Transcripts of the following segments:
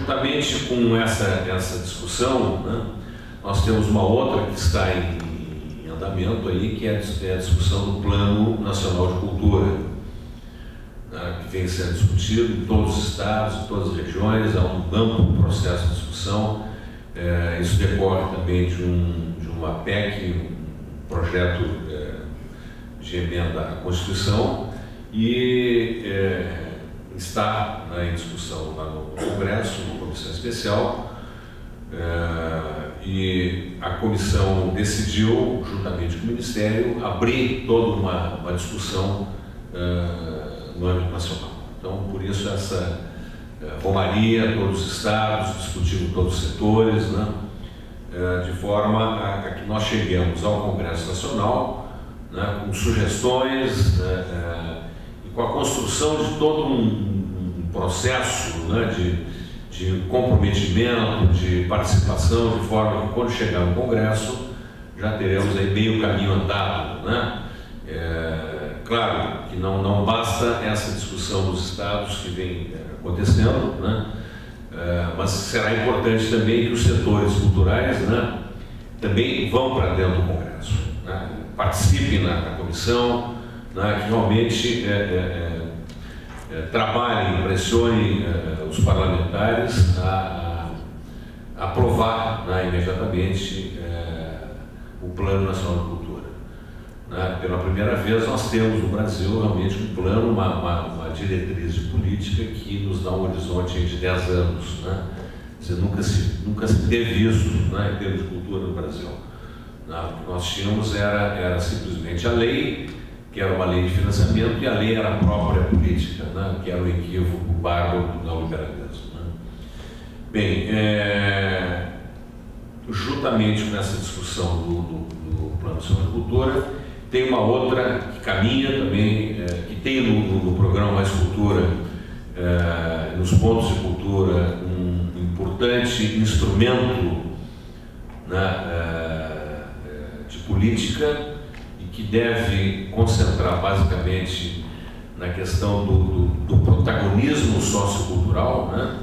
juntamente com essa discussão, né, nós temos uma outra que está em andamento aí, que é a discussão do Plano Nacional de Cultura, né, que vem sendo discutido em todos os estados, em todas as regiões. Há um amplo processo de discussão. Isso decorre também de uma PEC, um projeto de emenda à Constituição, e está, né, em discussão lá no Congresso, uma comissão especial, e a comissão decidiu, juntamente com o Ministério, abrir toda uma discussão no âmbito nacional. Então, por isso, essa romaria, todos os estados, discutindo todos os setores, né, de forma a que nós cheguemos ao Congresso Nacional, né, com sugestões, e com a construção de todo um processo, né, de comprometimento, de participação, de forma que, quando chegar no Congresso, já teremos aí meio caminho andado, né? Claro que não basta essa discussão dos estados que vem acontecendo, né? Mas será importante também que os setores culturais, né, também vão para dentro do Congresso, né? Participem na comissão, né, que realmente trabalhem, pressionem os parlamentares a aprovar, né, imediatamente o Plano Nacional de Cultura. Né? Pela primeira vez nós temos no Brasil realmente um plano, uma diretriz de política que nos dá um horizonte de 10 anos. Né? Nunca se teve isso, né, em termos de cultura no Brasil. Né? O que nós tínhamos era simplesmente a lei, que era uma lei de financiamento, e a lei era a própria política, né, que era o equívoco bárbaro do neoliberalismo. Né? Bem, juntamente com essa discussão do Plano Nacional de Cultura, tem uma outra que caminha também, que tem no programa Mais Cultura, nos pontos de cultura, um importante instrumento, né, de política, que deve concentrar basicamente na questão do protagonismo sociocultural, né?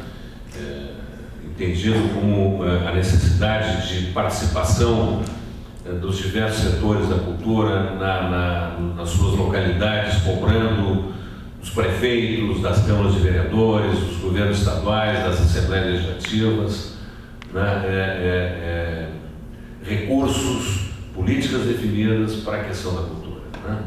Entendido como a necessidade de participação dos diversos setores da cultura nas suas localidades, cobrando dos prefeitos, das câmaras de vereadores, dos governos estaduais, das assembleias legislativas, né? Recursos, políticas definidas para a questão da cultura. Né?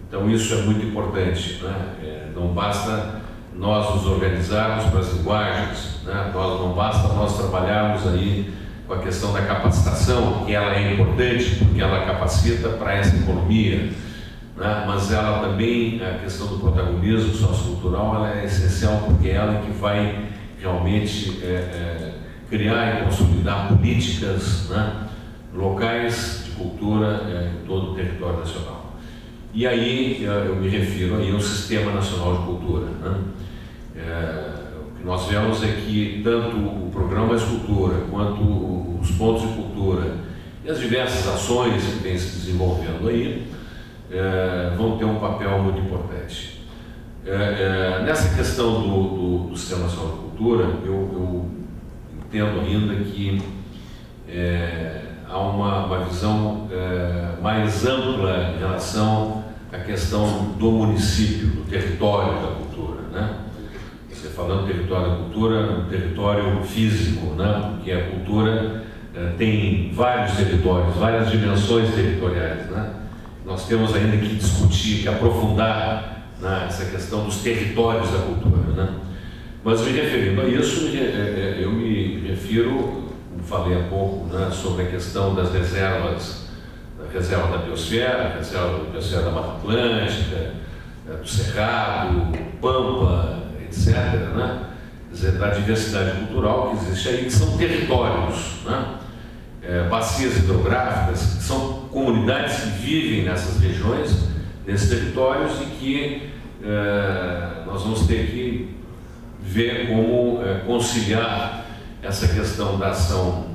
Então isso é muito importante. Né? Não basta nós nos organizarmos para as linguagens, né? Não basta nós trabalharmos aí com a questão da capacitação, que ela é importante porque ela capacita para essa economia, né? Mas ela também, a questão do protagonismo sociocultural, ela é essencial porque ela é que vai realmente criar e consolidar políticas, né, locais de cultura em todo o território nacional. E aí eu me refiro aí ao Sistema Nacional de Cultura. Né? O que nós vemos é que tanto o Programa Mais Cultura, quanto os pontos de cultura e as diversas ações que vêm se desenvolvendo aí, vão ter um papel muito importante. Nessa questão do Sistema Nacional de Cultura, eu entendo ainda que há uma visão mais ampla em relação à questão do município, do território da cultura, né? Você falando território da cultura, um território físico, né? Porque a cultura tem vários territórios, várias dimensões territoriais, né? Nós temos ainda que discutir, que aprofundar, né, essa questão dos territórios da cultura, né? Mas me referindo a isso, eu me refiro, falei há pouco, né, sobre a questão das reservas, a reserva da biosfera, a reserva da biosfera da Mata Atlântica, do Cerrado, Pampa, etc., né? Quer dizer, da diversidade cultural que existe aí, que são territórios, né? Bacias hidrográficas, que são comunidades que vivem nessas regiões, nesses territórios, e que nós vamos ter que ver como conciliar essa questão da ação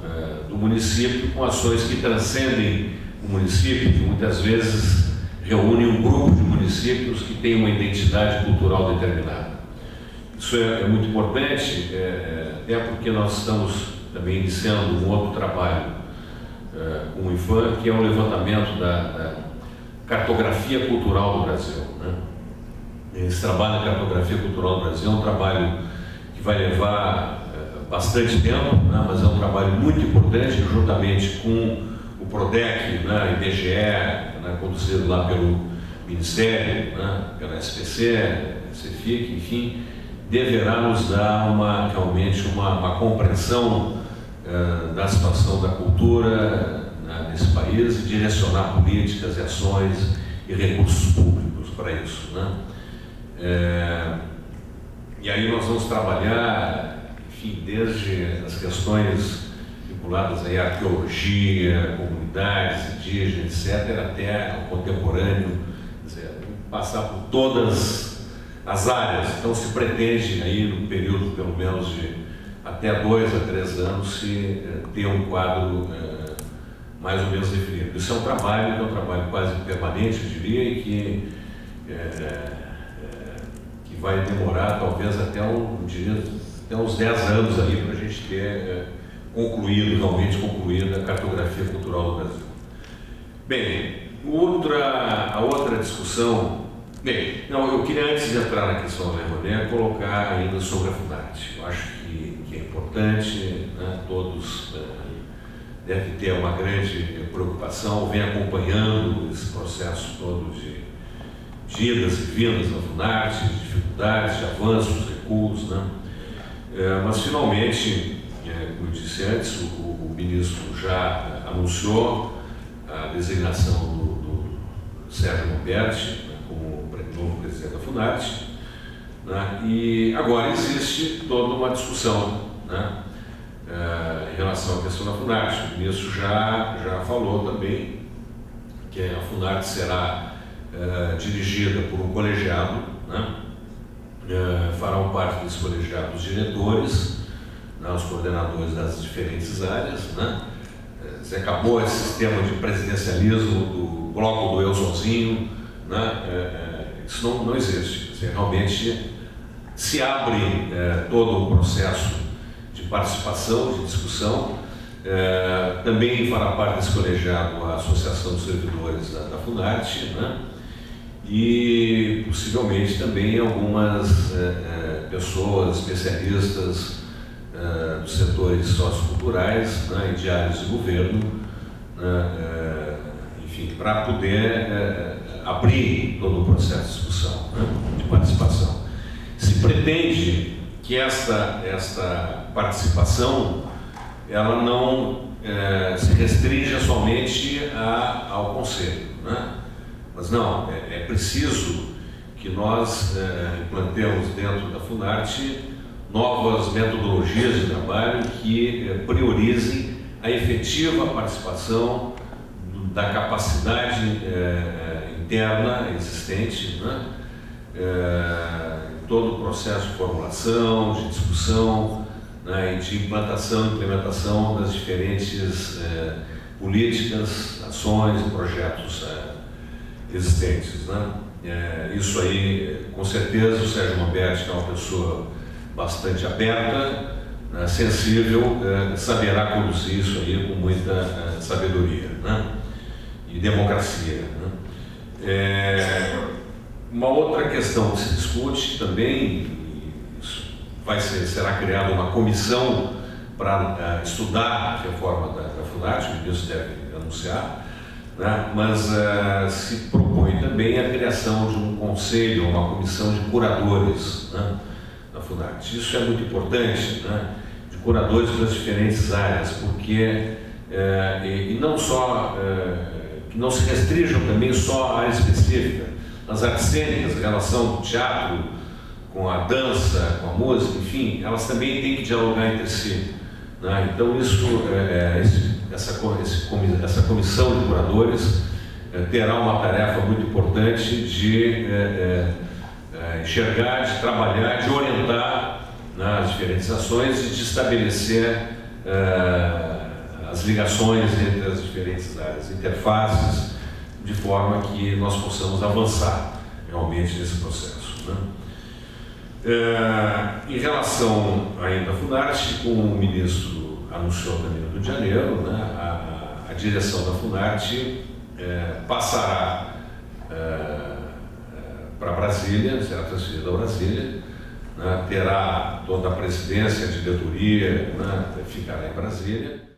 do município com ações que transcendem o município, que muitas vezes reúnem um grupo de municípios que têm uma identidade cultural determinada. Isso é muito importante, até porque nós estamos também iniciando um outro trabalho com o IPHAN, que é o levantamento da cartografia cultural do Brasil, né? Esse trabalho da cartografia cultural do Brasil é um trabalho que vai levar bastante tempo, né? Mas é um trabalho muito importante, juntamente com o PRODEC, né? IBGE, né? Conduzido lá pelo Ministério, né? Pela SPC, CEFIC, enfim, deverá nos dar realmente uma compreensão da situação da cultura, né, nesse país, e direcionar políticas e ações e recursos públicos para isso, né? E aí nós vamos trabalhar, enfim, desde as questões vinculadas à arqueologia, comunidades indígenas, etc., até o contemporâneo, quer dizer, passar por todas as áreas. Então se pretende aí, no período pelo menos de até 2 a 3 anos, se ter um quadro mais ou menos definido. Isso é um trabalho que é um trabalho quase permanente, eu diria, e que vai demorar talvez até uns 10 anos ali para a gente ter realmente concluído a cartografia cultural do Brasil. Bem, a outra discussão. Bem, não, eu queria, antes de entrar na questão da Lei Rouanet, colocar ainda sobre a Funarte. Eu acho que é importante, né? Todos devem ter uma grande preocupação, vem acompanhando esse processo todo de idas e vindas na Funarte, de dificuldades, de avanços, recuos, né? Mas finalmente, como eu disse antes, o ministro já anunciou a designação do Sérgio Romberti como novo presidente da Funarte, né? E agora existe toda uma discussão, né, em relação à questão da Funarte. O ministro já falou também que a Funarte será dirigida por um colegiado, né? Farão parte desse colegiado os diretores, né, os coordenadores das diferentes áreas, né? Acabou esse sistema de presidencialismo do bloco do eu sozinho, né? Isso não existe. Realmente se abre todo o processo de participação, de discussão. Também fará parte desse colegiado a Associação dos Servidores da Funarte, né? E possivelmente também algumas pessoas especialistas dos setores socioculturais, né, e de áreas de governo, né, enfim, para poder abrir todo o processo de discussão, né, de participação. Se pretende que esta participação ela não se restrinja somente ao Conselho, né? Mas não, é preciso que nós implantemos dentro da Funarte novas metodologias de trabalho que priorizem a efetiva participação da capacidade interna existente, né? Em todo o processo de formulação, de discussão, né, e de implantação e implementação das diferentes políticas, ações e projetos existentes, né? Isso aí, com certeza, o Sérgio Romberti, que é uma pessoa bastante aberta, né, sensível, saberá conduzir isso aí com muita sabedoria, né, e democracia, né? Uma outra questão que se discute também, será criada uma comissão para estudar a reforma da Funarte, o ministro deve anunciar, né? Mas se propõe também a criação de um conselho, uma comissão de curadores, né, da Funarte. Isso é muito importante, né, de curadores das diferentes áreas, porque e não só que não se restringam também só à área específica. As artes cênicas, a relação do teatro com a dança, com a música, enfim, elas também têm que dialogar entre si, né? Então essa comissão de curadores terá uma tarefa muito importante de enxergar, de trabalhar, de orientar, né, as diferentes ações e de estabelecer as ligações entre as diferentes áreas, interfaces, de forma que nós possamos avançar realmente nesse processo, né? Em relação ainda à Funarte, como o ministro anunciou também no Rio de Janeiro, né, a direção da Funarte passará para Brasília, será transferida a Brasília, né, terá toda a presidência, a diretoria, né, ficará em Brasília.